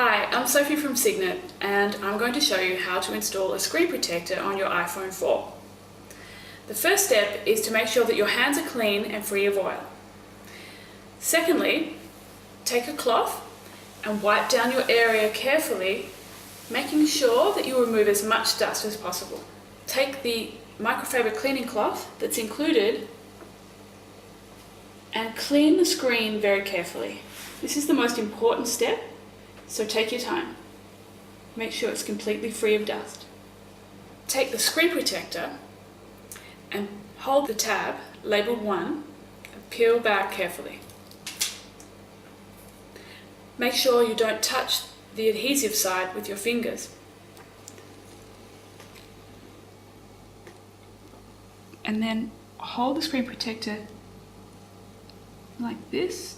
Hi, I'm Sophie from Cygnett and I'm going to show you how to install a screen protector on your iPhone 4. The first step is to make sure that your hands are clean and free of oil. Secondly, take a cloth and wipe down your area carefully, making sure that you remove as much dust as possible. Take the microfiber cleaning cloth that's included and clean the screen very carefully. This is the most important step, so take your time. Make sure it's completely free of dust. Take the screen protector and hold the tab labelled 1 and peel back carefully. Make sure you don't touch the adhesive side with your fingers. And then hold the screen protector like this.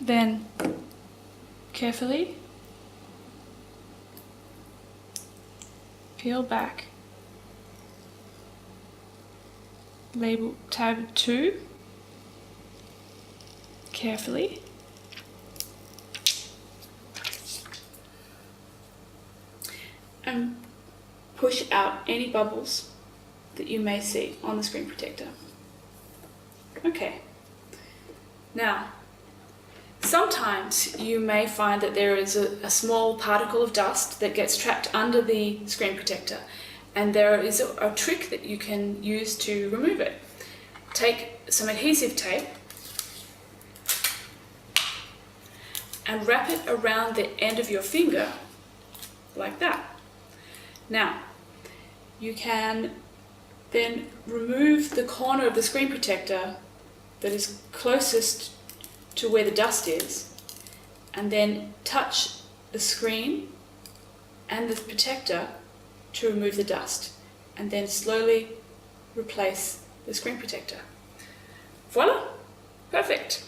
Then carefully peel back label tab 2 carefully, and push out any bubbles that you may see on the screen protector. Okay, now sometimes you may find that there is a small particle of dust that gets trapped under the screen protector, and there is a trick that you can use to remove it. Take some adhesive tape and wrap it around the end of your finger like that. Now, you can then remove the corner of the screen protector that is closest to where the dust is, and then touch the screen and the protector to remove the dust, and then slowly replace the screen protector. Voila! Perfect!